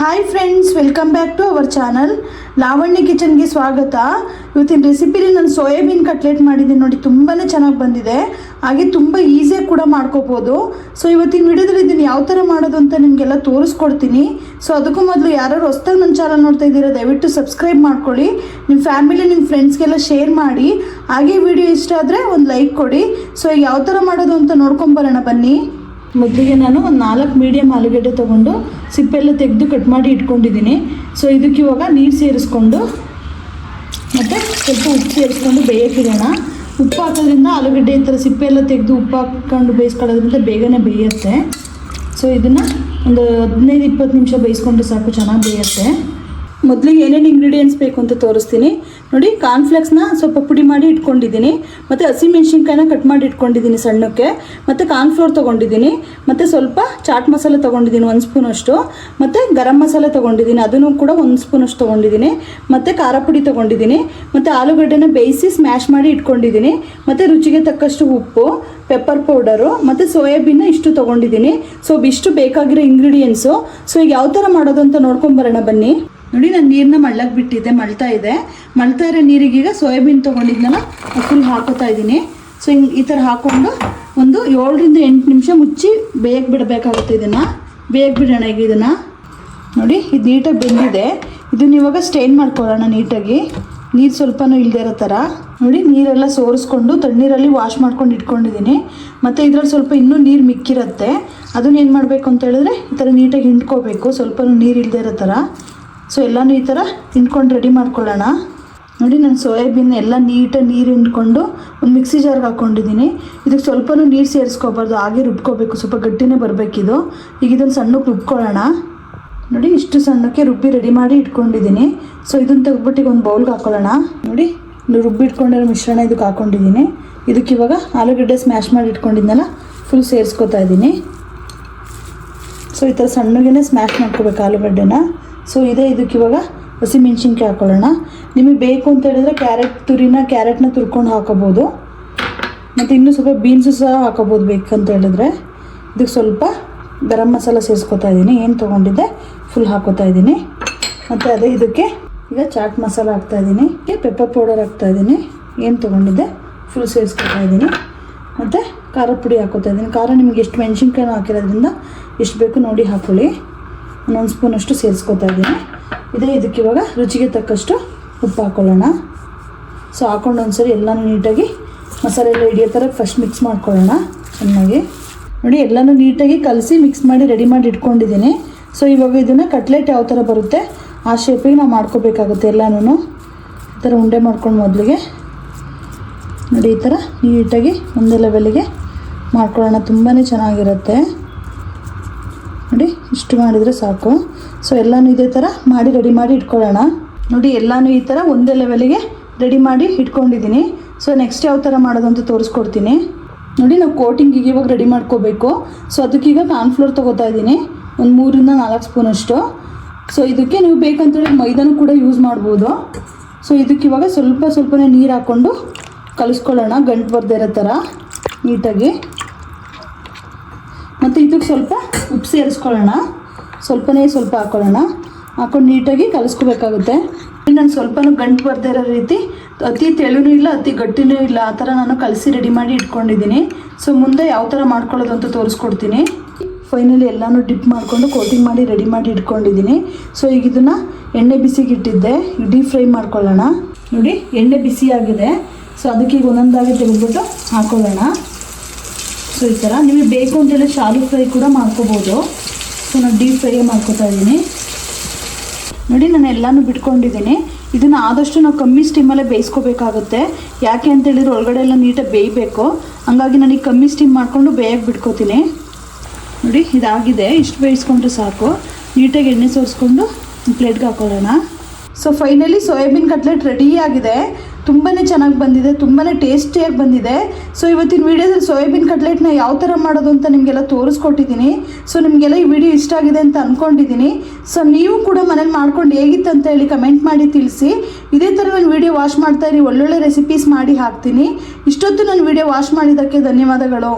Hi friends, welcome back to our channel Lavanya ಕಿಚನ್ಗೆ ಸ್ವಾಗತ. ಇವತ್ತಿನ ರೆಸಿಪಿಲಿ ನಾನು ಸೋಯಾಬೀನ್ ಕಟ್ಲೆಟ್ ಮಾಡಿದ್ದೀನಿ ನೋಡಿ, ತುಂಬಾ ಚೆನ್ನಾಗಿ ಬಂದಿದೆ. ಹಾಗೆ ತುಂಬ ಈಸಿಯಾಗಿ ಕೂಡ ಮಾಡ್ಕೋಬೋದು. ಸೊ ಇವತ್ತಿನ ವಿಡಿಯೋದಲ್ಲಿ ಇದನ್ನು ಯಾವ ಥರ ಮಾಡೋದು ಅಂತ ನಿಮಗೆಲ್ಲ ತೋರಿಸ್ಕೊಡ್ತೀನಿ. ಸೊ ಅದಕ್ಕೂ ಮೊದಲು ಯಾರು ಹೊಸ್ದಾಗಿ ನನ್ನ ಚಾನಲ್ ನೋಡ್ತಾ ಇದ್ದೀರಾ ದಯವಿಟ್ಟು ಸಬ್ಸ್ಕ್ರೈಬ್ ಮಾಡ್ಕೊಳ್ಳಿ. ನಿಮ್ಮ ಫ್ಯಾಮಿಲಿ ನಿಮ್ಮ ಫ್ರೆಂಡ್ಸ್ಗೆಲ್ಲ ಶೇರ್ ಮಾಡಿ. ಹಾಗೆ ವಿಡಿಯೋ ಇಷ್ಟ ಆದರೆ ಒಂದು ಲೈಕ್ ಕೊಡಿ. ಸೊ ಯಾವ ಥರ ಮಾಡೋದು ಅಂತ ನೋಡ್ಕೊಂಬರೋಣ ಬನ್ನಿ. ಮೊದಲಿಗೆ ನಾನು ಒಂದು 4 ಮೀಡಿಯಮ್ ಆಲೂಗಡ್ಡೆ ತೊಗೊಂಡು ಸಿಪ್ಪೆಲ್ಲ ತೆಗೆದು ಕಟ್ ಮಾಡಿ ಇಟ್ಕೊಂಡಿದ್ದೀನಿ. ಸೊ ಇದಕ್ಕೆ ಇವಾಗ ನೀರು ಸೇರಿಸ್ಕೊಂಡು ಮತ್ತು ಸ್ವಲ್ಪ ಉಪ್ಪು ಸೇರಿಸ್ಕೊಂಡು ಬೇಯಕ್ಕಿಡೋಣ. ಉಪ್ಪು ಹಾಕೋದ್ರಿಂದ ಆಲೂಗಡ್ಡೆ ಈ ಥರ ಸಿಪ್ಪೆಲ್ಲ ತೆಗೆದು ಉಪ್ಪು ಹಾಕ್ಕೊಂಡು ಬೇಯಿಸ್ಕೊಳ್ಳೋದ್ರಿಂದ ಬೇಗನೆ ಬೇಯುತ್ತೆ. ಸೊ ಇದನ್ನು ಒಂದು 15-20 ನಿಮಿಷ ಬೇಯಿಸ್ಕೊಂಡ್ರೆ ಸಾಕು, ಚೆನ್ನಾಗಿ ಬೇಯುತ್ತೆ. ಮೊದಲಿಗೆ ಏನೇನು ಇಂಗ್ರೀಡಿಯೆಂಟ್ಸ್ ಬೇಕು ಅಂತ ತೋರಿಸ್ತೀನಿ ನೋಡಿ. ಕಾರ್ನ್ಫ್ಲೆಕ್ಸ್ನ ಸ್ವಲ್ಪ ಪುಡಿ ಮಾಡಿ ಇಟ್ಕೊಂಡಿದ್ದೀನಿ, ಮತ್ತು ಹಸಿಮೆಣ್ಸಿನ್ಕಾಯಿನ ಕಟ್ ಮಾಡಿ ಇಟ್ಕೊಂಡಿದ್ದೀನಿ ಸಣ್ಣಕ್ಕೆ, ಮತ್ತು ಕಾರ್ನ್ಫ್ಲೋರ್ ತೊಗೊಂಡಿದ್ದೀನಿ, ಮತ್ತು ಸ್ವಲ್ಪ ಚಾಟ್ ಮಸಾಲೆ ತೊಗೊಂಡಿದ್ದೀನಿ 1 ಸ್ಪೂನಷ್ಟು, ಮತ್ತು ಗರಂ ಮಸಾಲೆ ತೊಗೊಂಡಿದ್ದೀನಿ ಅದನ್ನು ಕೂಡ 1 ಸ್ಪೂನಷ್ಟು ತೊಗೊಂಡಿದ್ದೀನಿ, ಮತ್ತು ಖಾರ ಪುಡಿ ತೊಗೊಂಡಿದ್ದೀನಿ, ಮತ್ತು ಆಲೂಗಡ್ಡೆನ ಬೇಯಿಸಿ ಸ್ಮ್ಯಾಶ್ ಮಾಡಿ ಇಟ್ಕೊಂಡಿದ್ದೀನಿ, ಮತ್ತು ರುಚಿಗೆ ತಕ್ಕಷ್ಟು ಉಪ್ಪು, ಪೆಪ್ಪರ್ ಪೌಡರು, ಮತ್ತು ಸೋಯಾಬೀನ ಇಷ್ಟು ತೊಗೊಂಡಿದ್ದೀನಿ. ಸೊ ಇಷ್ಟು ಬೇಕಾಗಿರೋ ಇಂಗ್ರೀಡಿಯೆಂಟ್ಸು. ಸೊ ಈಗ ಯಾವ ಥರ ಮಾಡೋದು ಅಂತ ನೋಡ್ಕೊಂಬರೋಣ ಬನ್ನಿ. ನೋಡಿ, ನಾನು ನೀರನ್ನ ಮಳ್ಳಕ್ಕೆ ಬಿಟ್ಟಿದ್ದೆ, ಮಳ್ತಾ ಇರೋ ನೀರಿಗೀಗ ಸೋಯಾಬೀನ್ ತೊಗೊಂಡಿದ್ನಲ್ಲ ಫುಲ್ ಹಾಕೋತಾ ಇದ್ದೀನಿ. ಸೊ ಈ ಥರ ಹಾಕ್ಕೊಂಡು ಒಂದು 7-8 ನಿಮಿಷ ಮುಚ್ಚಿ ಬೇಯಕ್ಕೆ ಬಿಡಬೇಕಾಗುತ್ತೆ. ಇದನ್ನು ಬೇಯಕ್ಕೆ ಬಿಡೋಣ. ಈಗ ಇದನ್ನು ನೋಡಿ, ಇದು ನೀಟಾಗಿ ಬೆಂದಿದೆ. ಇದನ್ನ ಇವಾಗ ಸ್ಟೇನ್ ಮಾಡ್ಕೊಳ್ಳೋಣ ನೀಟಾಗಿ, ನೀರು ಸ್ವಲ್ಪನೂ ಇಲ್ಲದೆ ಇರೋ ಥರ. ನೋಡಿ, ನೀರೆಲ್ಲ ಸೋರಿಸ್ಕೊಂಡು ತಣ್ಣೀರಲ್ಲಿ ವಾಶ್ ಮಾಡ್ಕೊಂಡು ಇಟ್ಕೊಂಡಿದ್ದೀನಿ. ಮತ್ತು ಇದರಲ್ಲಿ ಸ್ವಲ್ಪ ಇನ್ನೂ ನೀರು ಮಿಕ್ಕಿರುತ್ತೆ. ಅದನ್ನ ಏನು ಮಾಡಬೇಕು ಅಂತ ಹೇಳಿದ್ರೆ ಈ ಥರ ನೀಟಾಗಿ ಹಿಂಡ್ಕೋಬೇಕು, ಸ್ವಲ್ಪನೂ ನೀರು ಇಲ್ಲದೆ ಇರೋ ಥರ. ಸೊ ಎಲ್ಲನೂ ಈ ಥರ ಹಿಂಡ್ಕೊಂಡು ರೆಡಿ ಮಾಡ್ಕೊಳ್ಳೋಣ. ನೋಡಿ, ನಾನು ಸೋಯಾಬೀನ್ ಎಲ್ಲ ನೀಟಾಗಿ ನೀರು ಹಿಂಡ್ಕೊಂಡು ಒಂದು ಮಿಕ್ಸಿ ಜಾರ್ಗೆ ಹಾಕ್ಕೊಂಡಿದ್ದೀನಿ. ಇದಕ್ಕೆ ಸ್ವಲ್ಪನೂ ನೀರು ಸೇರಿಸ್ಕೋಬಾರ್ದು, ಹಾಗೆ ರುಬ್ಕೋಬೇಕು, ಸ್ವಲ್ಪ ಗಟ್ಟಿನೇ ಬರಬೇಕಿದು. ಈಗ ಇದನ್ನು ಸಣ್ಣಕ್ಕೆ ರುಬ್ಕೊಳ್ಳೋಣ. ನೋಡಿ, ಇಷ್ಟು ಸಣ್ಣಕ್ಕೆ ರುಬ್ಬಿ ರೆಡಿ ಮಾಡಿ ಇಟ್ಕೊಂಡಿದ್ದೀನಿ. ಸೊ ಇದನ್ನು ತೆಗೆದ್ಬಿಟ್ಟು ಈಗ ಒಂದು ಬೌಲ್ಗೆ ಹಾಕ್ಕೊಳ್ಳೋಣ. ನೋಡಿ, ರುಬ್ಬಿಟ್ಕೊಂಡಿರೋ ಮಿಶ್ರಣ ಇದಕ್ಕೆ ಹಾಕ್ಕೊಂಡಿದ್ದೀನಿ. ಇದಕ್ಕೆ ಇವಾಗ ಆಲೂಗಡ್ಡೆ ಸ್ಮ್ಯಾಶ್ ಮಾಡಿ ಇಟ್ಕೊಂಡಿದ್ನಲ್ಲ ಫುಲ್ ಸೇರಿಸ್ಕೊತಾ ಇದ್ದೀನಿ. ಸೊ ಈ ಥರ ಸಣ್ಣಗೇ ಸ್ಮ್ಯಾಶ್ ಮಾಡ್ಕೋಬೇಕು ಆಲೂಗಡ್ಡೆನ. ಸೊ ಇದಕ್ಕೆ ಇವಾಗ ಹಸಿಮೆಣ್ಸಿನ್ಕಾಯಿ ಹಾಕ್ಕೊಳ್ಳೋಣ. ನಿಮಗೆ ಬೇಕು ಅಂತ ಹೇಳಿದ್ರೆ ಕ್ಯಾರೆಟ್ನ ತುರ್ಕೊಂಡು ಹಾಕೋಬೋದು, ಮತ್ತು ಇನ್ನೂ ಸ್ವಲ್ಪ ಬೀನ್ಸು ಸಹ ಹಾಕೋಬೋದು ಬೇಕಂತ ಹೇಳಿದ್ರೆ. ಇದಕ್ಕೆ ಸ್ವಲ್ಪ ಗರಂ ಮಸಾಲ ಸೇರಿಸ್ಕೊತಾ ಇದ್ದೀನಿ, ಏನು ತೊಗೊಂಡಿದ್ದೆ ಫುಲ್ ಹಾಕೋತಾ ಇದ್ದೀನಿ. ಮತ್ತು ಅದೇ ಇದಕ್ಕೆ ಈಗ ಚಾಟ್ ಮಸಾಲ ಹಾಕ್ತಾಯಿದ್ದೀನಿ, ಪೆಪ್ಪರ್ ಪೌಡರ್ ಹಾಕ್ತಾಯಿದ್ದೀನಿ, ಏನು ತೊಗೊಂಡಿದ್ದೆ ಫುಲ್ ಸೇರಿಸ್ಕೊತಾ ಇದ್ದೀನಿ. ಮತ್ತು ಖಾರ ಪುಡಿ ಹಾಕೋತಾ ಇದ್ದೀನಿ. ಖಾರ ನಿಮಗೆ ಎಷ್ಟು ಮೆಣಸಿನ್ಕಾಯಿನೂ ಹಾಕಿರೋದ್ರಿಂದ ಎಷ್ಟು ಬೇಕು ನೋಡಿ ಹಾಕ್ಕೊಳ್ಳಿ. 1 ಸ್ಪೂನಷ್ಟು ಸೇರಿಸ್ಕೊತಾ ಇದ್ದೀನಿ. ಇದಕ್ಕೆ ಇವಾಗ ರುಚಿಗೆ ತಕ್ಕಷ್ಟು ಉಪ್ಪು ಹಾಕ್ಕೊಳ್ಳೋಣ. ಸೊ ಹಾಕ್ಕೊಂಡು ಒಂದ್ಸರಿ ಎಲ್ಲನೂ ನೀಟಾಗಿ ಮಸಾಲೆ ಎಲ್ಲ ಹಿಡಿಯೋ ಥರ ಫಸ್ಟ್ ಮಿಕ್ಸ್ ಮಾಡ್ಕೊಳ್ಳೋಣ ಚೆನ್ನಾಗಿ. ನೋಡಿ, ಎಲ್ಲನೂ ನೀಟಾಗಿ ಕಲಸಿ ಮಿಕ್ಸ್ ಮಾಡಿ ರೆಡಿ ಮಾಡಿ ಇಟ್ಕೊಂಡಿದ್ದೀನಿ. ಸೊ ಇವಾಗ ಇದನ್ನು ಕಟ್ಲೆಟ್ ಯಾವ ಥರ ಬರುತ್ತೆ ಆ ಶೇಪಿಗೆ ನಾವು ಮಾಡ್ಕೋಬೇಕಾಗುತ್ತೆ. ಎಲ್ಲನೂ ಈ ಥರ ಉಂಡೆ ಮಾಡ್ಕೊಂಡು ಮೊದಲಿಗೆ ನೋಡಿ ಈ ಥರ ನೀಟಾಗಿ ಒಂದೇ ಲೆವೆಲಿಗೆ ಮಾಡ್ಕೊಳ್ಳೋಣ, ತುಂಬಾ ಚೆನ್ನಾಗಿರುತ್ತೆ. ನೋಡಿ, ಇಷ್ಟು ಮಾಡಿದರೆ ಸಾಕು. ಸೊ ಎಲ್ಲನೂ ಇದೇ ಥರ ಮಾಡಿ ರೆಡಿ ಮಾಡಿ ಇಟ್ಕೊಳ್ಳೋಣ. ನೋಡಿ, ಎಲ್ಲನೂ ಈ ಥರ ಒಂದೇ ಲೆವೆಲಿಗೆ ರೆಡಿ ಮಾಡಿ ಇಟ್ಕೊಂಡಿದ್ದೀನಿ. ಸೊ ನೆಕ್ಸ್ಟ್ ಯಾವ ಥರ ಮಾಡೋದು ಅಂತ ತೋರಿಸ್ಕೊಡ್ತೀನಿ. ನೋಡಿ, ನಾವು ಕೋಟಿಂಗಿಗೆ ಇವಾಗ ರೆಡಿ ಮಾಡ್ಕೋಬೇಕು. ಸೊ ಅದಕ್ಕೀಗ ಕಾರ್ನ್ಫ್ಲೋರ್ ತೊಗೋತಾ ಇದ್ದೀನಿ, ಒಂದು 3-4 ಸ್ಪೂನಷ್ಟು. ಸೊ ಇದಕ್ಕೆ ನೀವು ಬೇಕಂತೇಳಿ ಮೈದಾನೂ ಕೂಡ ಯೂಸ್ ಮಾಡ್ಬೋದು. ಸೊ ಇದಕ್ಕೆ ಇವಾಗ ಸ್ವಲ್ಪನೇ ನೀರು ಹಾಕ್ಕೊಂಡು ಕಲಿಸ್ಕೊಳ್ಳೋಣ, ಗಂಟು ಬರ್ದೇ ಇರೋ ಥರ ನೀಟಾಗಿ. ಮತ್ತು ಇದಕ್ಕೆ ಸ್ವಲ್ಪ ಉಪ್ಪು ಸೇರಿಸ್ಕೊಳ್ಳೋಣ, ಸ್ವಲ್ಪ ಹಾಕ್ಕೊಳ್ಳೋಣ. ಹಾಕ್ಕೊಂಡು ನೀಟಾಗಿ ಕಲಿಸ್ಕೋಬೇಕಾಗುತ್ತೆ. ನಾನು ಸ್ವಲ್ಪನೂ ಗಂಟು ಬರ್ದೇ ಇರೋ ರೀತಿ, ಅತಿ ತೆಳುನೂ ಇಲ್ಲ ಅತಿ ಗಟ್ಟಿನೂ ಇಲ್ಲ, ಆ ಥರ ನಾನು ಕಲಸಿ ರೆಡಿ ಮಾಡಿ ಇಟ್ಕೊಂಡಿದ್ದೀನಿ. ಸೊ ಮುಂದೆ ಯಾವ ಥರ ಮಾಡ್ಕೊಳ್ಳೋದು ಅಂತ ತೋರಿಸ್ಕೊಡ್ತೀನಿ. ಫೈನಲಿ ಎಲ್ಲನೂ ಡಿಪ್ ಮಾಡಿಕೊಂಡು ಕೋಟಿಂಗ್ ಮಾಡಿ ರೆಡಿ ಮಾಡಿ ಇಟ್ಕೊಂಡಿದ್ದೀನಿ. ಸೊ ಈಗ ಇದನ್ನು ಎಣ್ಣೆ ಬಿಸಿಗೆ ಇಟ್ಟಿದ್ದೆ, ಡೀಪ್ ಫ್ರೈ ಮಾಡ್ಕೊಳ್ಳೋಣ. ನೋಡಿ, ಎಣ್ಣೆ ಬಿಸಿ ಆಗಿದೆ. ಸೊ ಅದಕ್ಕೆ ಈಗ ಒಂದೊಂದಾಗಿ ತೆಗೆದುಬಿಟ್ಟು ಹಾಕ್ಕೊಳ್ಳೋಣ. ಸೊ ಈ ಥರ ನಿಮಗೆ ಬೇಕು ಅಂತೇಳಿ ಶಾಲು ಫ್ರೈ ಕೂಡ ಮಾಡ್ಕೋಬೋದು. ಸೊ ನಾನು ಡೀಪ್ ಫ್ರೈ ಮಾಡ್ಕೋತಾ ಇದ್ದೀನಿ. ನೋಡಿ, ನಾನು ಎಲ್ಲನೂ ಬಿಟ್ಕೊಂಡಿದ್ದೀನಿ. ಇದನ್ನು ಆದಷ್ಟು ನಾವು ಕಮ್ಮಿ ಸ್ಟೀಮಲ್ಲೇ ಬೇಯಿಸ್ಕೋಬೇಕಾಗುತ್ತೆ. ಯಾಕೆ ಅಂತೇಳಿದ್ರೆ ಒಳಗಡೆ ಎಲ್ಲ ನೀಟಾಗಿ ಬೇಯಬೇಕು. ಹಂಗಾಗಿ ನನಗೆ ಕಮ್ಮಿ ಸ್ಟೀಮ್ ಮಾಡಿಕೊಂಡು ಬೇಯಕ್ಕೆ ಬಿಟ್ಕೋತೀನಿ. ನೋಡಿ, ಇದಾಗಿದೆ, ಇಷ್ಟು ಬೇಯಿಸ್ಕೊಂಡ್ರೆ ಸಾಕು. ನೀಟಾಗಿ ಎಣ್ಣೆ ಸೋರಿಸ್ಕೊಂಡು ಪ್ಲೇಟ್ಗೆ ಹಾಕೊಳ್ಳೋಣ. So finally soybean cutlet ready ಆಗಿದೆ. ತುಂಬಾ ಚೆನ್ನಾಗಿ ಬಂದಿದೆ, ತುಂಬಾ ಟೇಸ್ಟಿಯಾಗಿ ಬಂದಿದೆ. ಸೊ ಇವತ್ತಿನ ವೀಡಿಯೋದಲ್ಲಿ ಸೋಯಾಬೀನ್ ಕಟ್ಲೆಟ್ನ ಯಾವ ಥರ ಮಾಡೋದು ಅಂತ ನಿಮಗೆಲ್ಲ ತೋರಿಸ್ಕೊಟ್ಟಿದ್ದೀನಿ. ಸೊ ನಿಮಗೆಲ್ಲ ಈ ವಿಡಿಯೋ ಇಷ್ಟ ಆಗಿದೆ ಅಂತ ಅಂದ್ಕೊಂಡಿದ್ದೀನಿ. ಸೊ ನೀವು ಕೂಡ ಮನೇಲಿ ಮಾಡ್ಕೊಂಡು ಹೇಗಿತ್ತು ಅಂತ ಹೇಳಿ ಕಮೆಂಟ್ ಮಾಡಿ ತಿಳಿಸಿ. ಇದೇ ಥರ ನಾನು ವೀಡಿಯೋ ವಾಚ್ ಮಾಡ್ತಾಯಿರಿ, ಒಳ್ಳೊಳ್ಳೆ ರೆಸಿಪೀಸ್ ಮಾಡಿ ಹಾಕ್ತೀನಿ. ಇಷ್ಟೊತ್ತು ನಾನು ವೀಡಿಯೋ ವಾಚ್ ಮಾಡಿದ್ದಕ್ಕೆ ಧನ್ಯವಾದಗಳು.